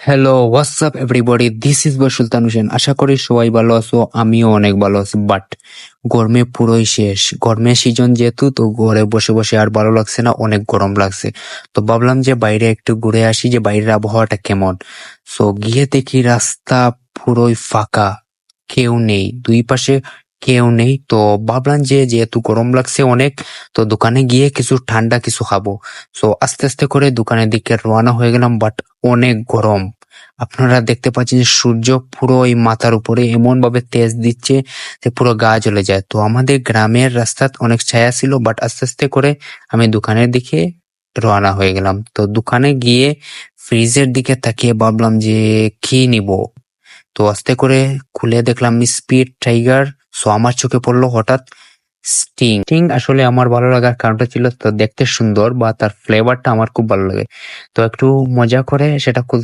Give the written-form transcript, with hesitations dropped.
Hello, what's up everybody, this is boy Sultan Hossain. আশা করি সবাই ভালো আছো, আমিও অনেক ভালো আছি। বাট গরমে পুরোই শেষ। গরমের সিজন যেহেতু, তো ঘরে বসে বসে আর ভালো লাগছে না, অনেক গরম লাগছে। তো ভাবলাম যে বাইরে একটু ঘুরে আসি, যে বাইরের আবহাওয়াটা কেমন। সো গিয়ে দেখি রাস্তা পুরোই ফাঁকা, কেউ নেই, দুই পাশে কেউ নেই। তো ভাবলাম যে যেহেতু গরম লাগছে অনেক, তো দোকানে গিয়ে কিছু ঠান্ডা কিছু খাবো। সো আস্তে আস্তে করে দোকানের দিকে রওনা হয়ে গেলাম, বাট অনেক গরম। আপনারা দেখতে পাচ্ছেন যে সূর্য পুরো এই মাথার উপরে এমন ভাবে তেজ দিচ্ছে যে পুরো গা জ্বলে যায়। তো আমাদের গ্রামের রাস্তা অনেক ছায়া ছিল, বাট আস্তে আস্তে করে আমি দোকানের দিকে রওনা হয়ে গেলাম। তো দোকানে গিয়ে ফ্রিজের দিকে তাকিয়ে ভাবলাম যে কি নিব। তো আস্তে করে খুলে দেখলাম স্পিড টাইগার। সো আমার চোখে পড়লো হঠাৎ স্টিং। স্টিং আসলে আমার ভালো লাগার কারণটা ছিল, তো দেখতে সুন্দর বা তার ফ্লেভারটা আমার খুব ভালো লাগে। তো একটু মজা করে সেটা খুলতে